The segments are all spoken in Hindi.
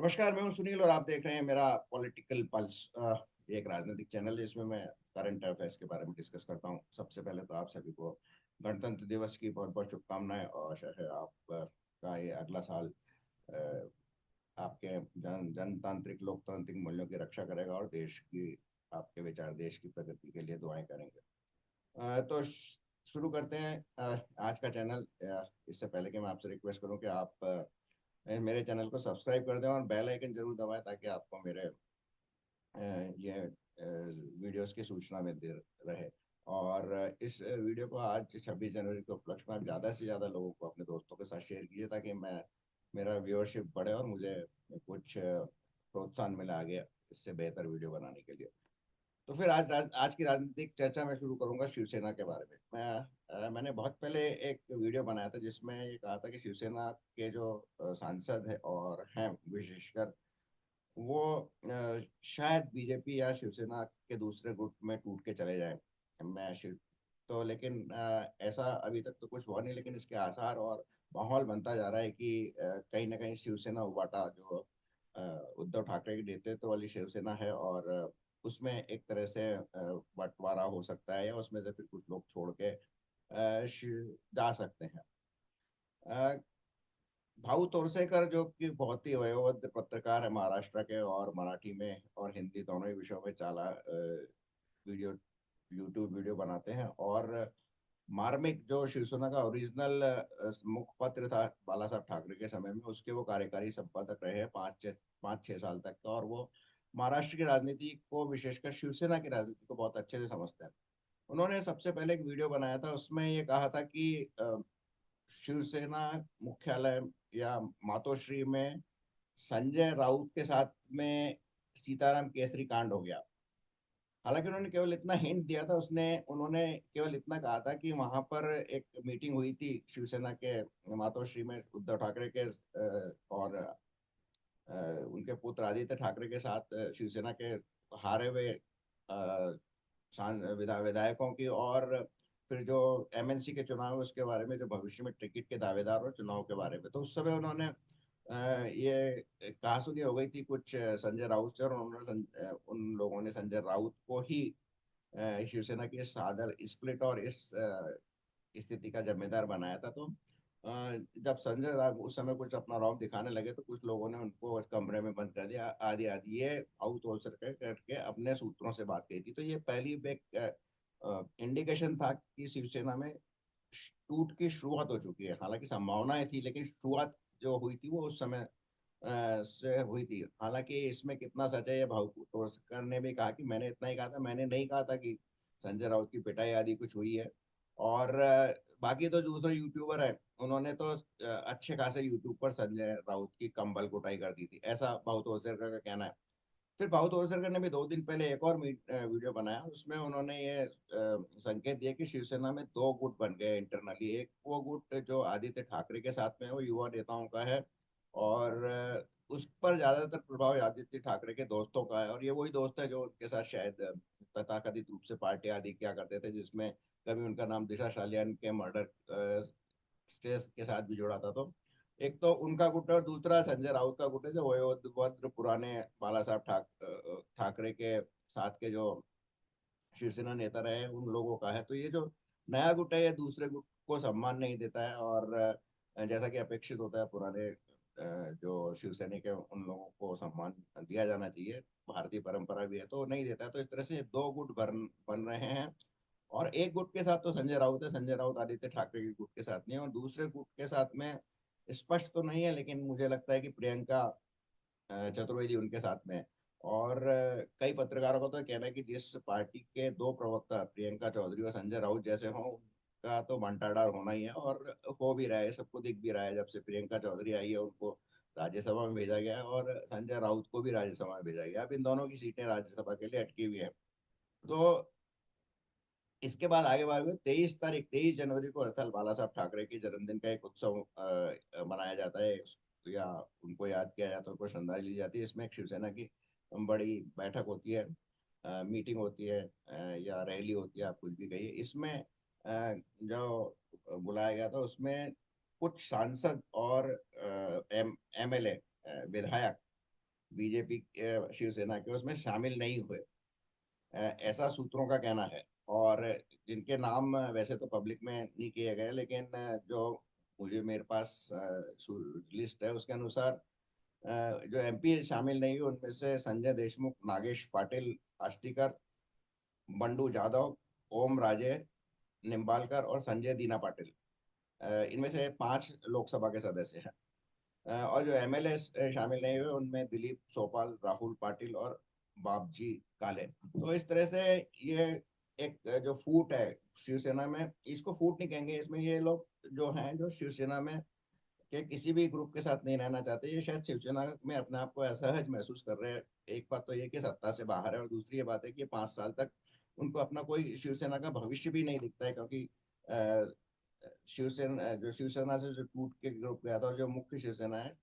नमस्कार, मैं हूं सुनील और आप देख रहे हैं मेरा पॉलिटिकल पल्स। ये एक राजनीतिक चैनल है जिसमें मैं करंट अफेयर्स के बारे में डिस्कस करता हूं। सबसे पहले तो आप सभी को गणतंत्र दिवस की बहुत बहुत शुभकामनाएं और आशा है आप का ये अगला साल अ, आपके जनतांत्रिक लोकतांत्रिक मूल्यों की रक्षा करेगा और देश की आपके विचार देश की प्रगति के लिए दुआएं करेंगे। तो शुरू करते हैं आज का चैनल। इससे पहले कि मैं आपसे रिक्वेस्ट करूं कि आप मेरे चैनल को सब्सक्राइब कर दें और बेल आइकन जरूर दबाएं ताकि आपको मेरे ये वीडियोस की सूचना मिलती रहे। और इस वीडियो को आज 26 जनवरी के उपलक्ष्य में आप ज़्यादा से ज़्यादा लोगों को अपने दोस्तों के साथ शेयर कीजिए ताकि मैं मेरा व्यूअरशिप बढ़े और मुझे कुछ प्रोत्साहन मिले आगे इससे बेहतर वीडियो बनाने के लिए। तो फिर आज की राजनीतिक चर्चा मैं शुरू करूंगा शिवसेना के बारे में। मैंने बहुत पहले एक वीडियो बनाया था जिसमें ये कहा था कि शिवसेना के जो सांसद है और हैं विशेषकर वो शायद बीजेपी या शिवसेना के दूसरे गुट में टूट के चले जाएं। मैं शिव तो लेकिन ऐसा अभी तक तो कुछ हुआ नहीं, लेकिन इसके आसार और माहौल बनता जा रहा है कि कहीं ना कहीं शिवसेना उबाटा जो अ, उद्धव ठाकरे के नेतृत्व वाली शिवसेना है और उसमें एक तरह से बंटवारा हो सकता है या उसमें से फिर कुछ लोग छोड़ के जा सकते हैं। अ, भाऊ तोरसेकर जो कि बहुत ही वयोवृद्ध पत्रकार है महाराष्ट्र के और मराठी में और हिंदी दोनों ही विषयों में चाला वीडियो यूट्यूब वीडियो बनाते हैं। और मार्मिक जो शिवसेना का ओरिजिनल मुखपत्र था बाला साहब ठाकरे के समय में, उसके वो कार्यकारी संपादक रहे हैं 5-6 साल तक का। और वो महाराष्ट्र की राजनीति को विशेषकर शिवसेना की राजनीति को बहुत अच्छे से समझते हैं। उन्होंने सबसे पहले एक वीडियो बनाया था, उसमें ये कहा था कि शिवसेना मुख्यालय या मातोश्री में संजय राउत के साथ में सीताराम केसरी कांड हो गया। हालांकि उन्होंने केवल इतना हिंट दिया था, उसने उन्होंने केवल इतना कहा था कि वहां पर एक मीटिंग हुई थी शिवसेना के मातोश्री में उद्धव ठाकरे के और उनके पुत्र आदित्य ठाकरे के साथ शिवसेना के हारे हुए विधायकों की और फिर जो एमएनसी के चुनाव है उसके बारे में, जो भविष्य में टिकट के दावेदार और चुनाव के बारे में। तो उस समय उन्होंने ये कहासुनी हो गई थी कुछ संजय राउत से, और उन्होंने उन लोगों ने संजय राउत को ही शिवसेना की इस सादर स्प्लिट और इस स्थिति का जिम्मेदार बनाया था। तो जब संजय राउत उस समय कुछ अपना रौब दिखाने लगे तो कुछ लोगों ने उनको कमरे में बंद कर दिया आदि आदि, ये आउट होल्सर करके अपने सूत्रों से बात कही थी। तो ये पहली एक इंडिकेशन था कि शिवसेना में टूट की शुरुआत हो चुकी है। हालांकि संभावनाएं थी लेकिन शुरुआत जो हुई थी वो उस समय से हुई थी। हालांकि इसमें कितना सच है ये भाऊ तोरकर ने भी कहा कि मैंने इतना ही कहा था, मैंने नहीं कहा था कि संजय राउत की पिटाई आदि कुछ हुई है। और बाकी तो दूसरे यूट्यूबर है, उन्होंने तो अच्छे खासे यूट्यूब पर संजय राउत की कंबल कुटाई कर दी थी, ऐसा भाऊ तोरकर का कहना है। फिर भाऊ ओवरसरकर ने भी 2 दिन पहले एक और वीडियो बनाया, उसमें उन्होंने ये संकेत दिया कि शिवसेना में दो गुट बन गए इंटरनली। एक वो गुट जो आदित्य ठाकरे के साथ में है, वो युवा नेताओं का है और उस पर ज्यादातर प्रभाव आदित्य ठाकरे के दोस्तों का है। और ये वही दोस्त है जो उनके साथ शायद तथाकथित रूप से पार्टी आदि क्या करते थे, जिसमें कभी उनका नाम दिशा सालियान के मर्डर के साथ भी जुड़ा था। तो एक तो उनका गुट है और दूसरा संजय राउत का गुट है जो वयोवृद्ध पुराने बाला साहब ठाकरे के साथ के जो शिवसेना नेता रहे हैं उन लोगों का है। तो ये जो नया गुट है ये दूसरे गुट को सम्मान नहीं देता है और जैसा कि अपेक्षित होता है पुराने जो शिवसैनिक है उन लोगों को सम्मान दिया जाना चाहिए, भारतीय परंपरा भी है, तो नहीं देता है। तो इस तरह से दो गुट बन रहे हैं। और एक गुट के साथ तो संजय राउत है, संजय राउत आदित्य ठाकरे के गुट के साथ नहीं है। और दूसरे गुट के साथ में स्पष्ट तो नहीं है लेकिन मुझे लगता है कि प्रियंका चतुर्वेदी उनके साथ में है। और कई पत्रकारों का तो कहना है कि जिस पार्टी के दो प्रवक्ता प्रियंका चौधरी और संजय राउत जैसे हों उनका तो बंटाढार होना ही है। और हो भी रहा है, सबको दिख भी रहा है। जब से प्रियंका चौधरी आई है उनको राज्यसभा में भेजा गया है और संजय राउत को भी राज्यसभा में भेजा गया। अब इन दोनों की सीटें राज्यसभा के लिए अटकी हुई है। तो इसके बाद आगे बढ़े 23 जनवरी को हर साल बाला साहब ठाकरे के जन्मदिन का एक उत्सव मनाया जाता है या उनको याद किया जाता है, उनको श्रद्धांजलि दी जाती है। इसमें एक शिवसेना की बड़ी बैठक होती है, मीटिंग होती है या रैली होती है, आप कुछ भी कहिए। इसमें जो बुलाया गया था उसमें कुछ सांसद और एमएलए विधायक बीजेपी शिवसेना के उसमें शामिल नहीं हुए, ऐसा सूत्रों का कहना है। और जिनके नाम वैसे तो पब्लिक में नहीं किए गए, लेकिन जो मुझे मेरे पास लिस्ट है उसके अनुसार जो एमपी शामिल नहीं हुए उनमें से संजय देशमुख, नागेश पाटिल, आष्टीकर, बंडू जाधव, ओम राजे निम्बालकर और संजय दीना पाटिल, इनमें से 5 लोकसभा के सदस्य हैं। और जो एमएलए शामिल नहीं हुए उनमें दिलीप सोपाल, राहुल पाटिल और बाबजी काले। तो इस तरह से ये एक जो फूट है शिवसेना में, इसको फूट नहीं कहेंगे, इसमें ये लोग जो हैं जो शिवसेना में के किसी भी ग्रुप के साथ नहीं रहना चाहते, ये शायद शिवसेना में अपने आप को असहज महसूस कर रहे हैं। एक बात तो ये कि सत्ता से बाहर है, और दूसरी ये बात है कि 5 साल तक उनको अपना कोई शिवसेना का भविष्य भी नहीं दिखता है, क्योंकि शिवसेना जो शिवसेना से जो टूट के ग्रुप गया था, और जो मुख्य शिवसेना है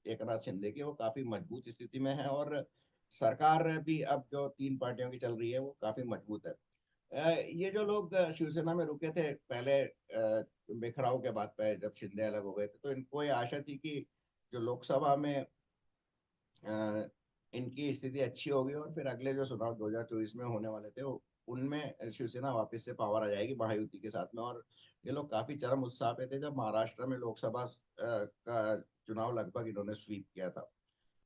एकनाथ शिंदे की, वो काफी मजबूत स्थिति में है, और सरकार भी अब जो 3 पार्टियों की चल रही है वो काफी मजबूत है। ये जो लोग शिवसेना में रुके थे पहले बिखराव के बाद पे, जब शिंदे अलग हो गए थे, तो इनको ये आशा थी कि जो लोकसभा में अ, इनकी स्थिति अच्छी होगी, और फिर अगले जो चुनाव 2024 में होने वाले थे उनमें शिवसेना वापस से पावर आ जाएगी महायुति के साथ में। और ये लोग काफी चरम उत्साह पे थे जब महाराष्ट्र में लोकसभा का चुनाव लगभग इन्होंने स्वीप किया था।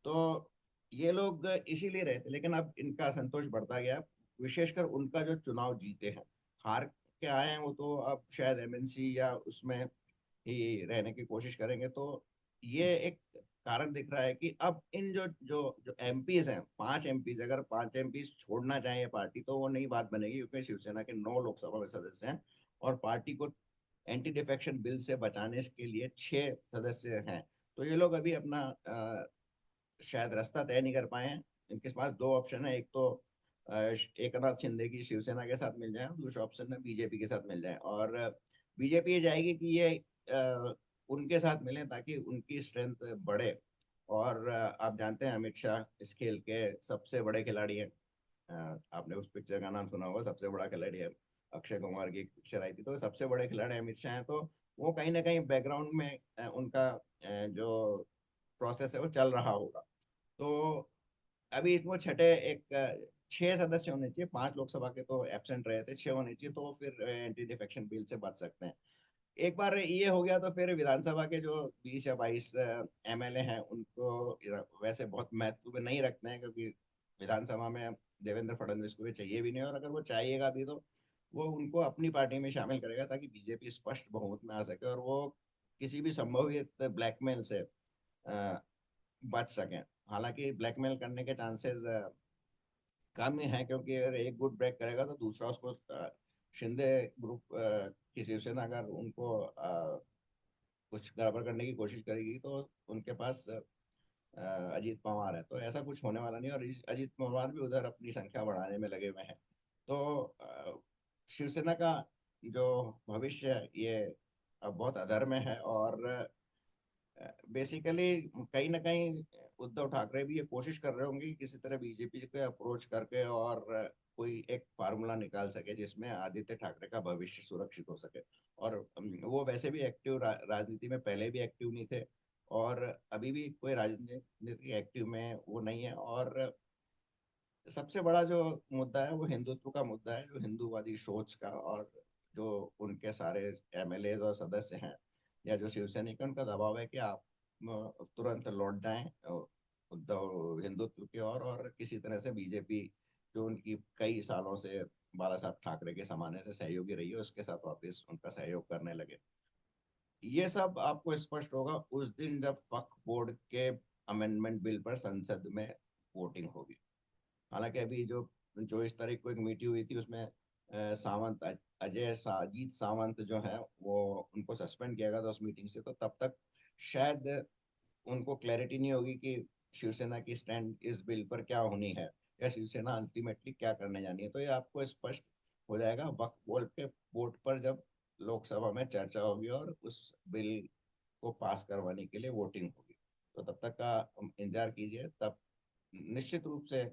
तो ये लोग इसीलिए रहे थे, लेकिन अब इनका असंतोष बढ़ता गया, विशेषकर उनका जो चुनाव जीते हैं, हार के आए हैं वो तो अब शायद एमएनसी या उसमें ही रहने की कोशिश करेंगे। तो ये एक कारण दिख रहा है कि अब इन जो जो जो एमपीज हैं, 5 एमपीज, अगर 5 एमपीज छोड़ना चाहें ये पार्टी तो वो नई बात बनेगी, क्योंकि शिवसेना के 9 लोकसभा में सदस्य हैं, और पार्टी को एंटी डिफेक्शन बिल से बचाने के लिए 6 सदस्य हैं। तो ये लोग अभी अपना शायद रास्ता तय नहीं कर पाए हैं। इनके पास 2 ऑप्शन है, एक तो एकनाथ शिंदे की शिवसेना के साथ मिल जाए, और दूसरा ऑप्शन है बीजेपी के साथ मिल जाए। और बीजेपी ये जाएगी कि ये उनके साथ मिले ताकि उनकी स्ट्रेंथ बढ़े। और आप जानते हैं अमित शाह इस खेल के सबसे बड़े खिलाड़ी हैं। आपने उस पिक्चर का नाम सुना होगा, सबसे बड़ा खिलाड़ी है, अक्षय कुमार की एक पिक्चर आई थी, तो सबसे बड़े खिलाड़ी अमित शाह हैं। तो वो कहीं ना कहीं बैकग्राउंड में उनका जो प्रोसेस है वो चल रहा होगा। तो अभी इसमें छठे एक 6 सदस्य होने चाहिए, 5 लोकसभा के तो एब्सेंट रहे थे, 6 होने चाहिए, तो फिर एंटी डिफेक्शन बिल से बच सकते हैं। एक बार ये हो गया तो फिर विधानसभा के जो 20 या 22 एमएलए हैं उनको वैसे बहुत महत्व नहीं रखते हैं, क्योंकि विधानसभा में देवेंद्र फडणवीस को ये चाहिए भी नहीं, और अगर वो चाहिएगा भी तो वो उनको अपनी पार्टी में शामिल करेगा ताकि बीजेपी स्पष्ट बहुमत में आ सके, और वो किसी भी संभवित ब्लैकमेल से बच सकें। हालांकि ब्लैकमेल करने के चांसेस कम ही है, क्योंकि अगर एक गुट ब्रेक करेगा तो दूसरा उसको शिंदे ग्रुप की शिवसेना अगर उनको कुछ गड़बड़ करने की कोशिश करेगी तो उनके पास अजीत पवार है, तो ऐसा कुछ होने वाला नहीं। और अजीत पवार भी उधर अपनी संख्या बढ़ाने में लगे हुए हैं। तो शिवसेना का जो भविष्य है ये अब बहुत अधर में है। और बेसिकली कहीं ना कहीं उद्धव ठाकरे भी ये कोशिश कर रहे होंगे कि किसी तरह बीजेपी को अप्रोच करके और कोई एक फार्मूला निकाल सके जिसमें आदित्य ठाकरे का भविष्य सुरक्षित हो सके। और वो वैसे भी एक्टिव राजनीति में पहले भी एक्टिव नहीं थे, और अभी भी कोई राजनीति एक्टिव में वो नहीं है। और सबसे बड़ा जो मुद्दा है वो हिंदुत्व का मुद्दा है, जो हिंदूवादी सोच का, और जो उनके सारे एमएलए और सदस्य हैं या जो शिवसैनिक हैं, उनका दबाव है कि आप तुरंत लौट जाएं उद्धव हिंदुत्व की ओर, और किसी तरह से बीजेपी जो उनकी कई सालों से बाला साहब ठाकरे के जमाने से सहयोगी रही है उसके साथ वापस उनका सहयोग करने लगे। ये सब आपको स्पष्ट होगा उस दिन जब वक्फ बोर्ड के अमेंडमेंट बिल पर संसद में वोटिंग होगी। हालांकि अभी जो जो इस तारीख को एक मीटिंग हुई थी उसमें सावंत अजीत सावंत जो है वो उनको सस्पेंड किया गया था उस मीटिंग से, तो तब तक शायद उनको क्लैरिटी नहीं होगी कि शिवसेना की स्टैंड इस बिल पर क्या होनी है, या शिवसेना अल्टीमेटली क्या करने जानी है। तो ये आपको स्पष्ट हो जाएगा वक्फ बोर्ड के वोट पर जब लोकसभा में चर्चा होगी और उस बिल को पास करवाने के लिए वोटिंग होगी। तो तब तक का इंतजार कीजिए, तब निश्चित रूप से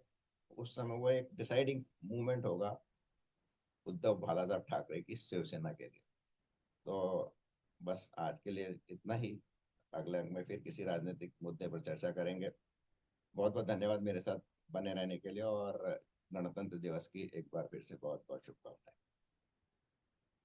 उस समय वो एक डिसाइडिंग मूवमेंट होगा उद्धव बालासाहब ठाकरे की शिवसेना के लिए। तो बस आज के लिए इतना ही। अगले अंक में फिर किसी राजनीतिक मुद्दे पर चर्चा करेंगे। बहुत बहुत धन्यवाद मेरे साथ बने रहने के लिए, और गणतंत्र दिवस की एक बार फिर से बहुत बहुत शुभकामनाएं।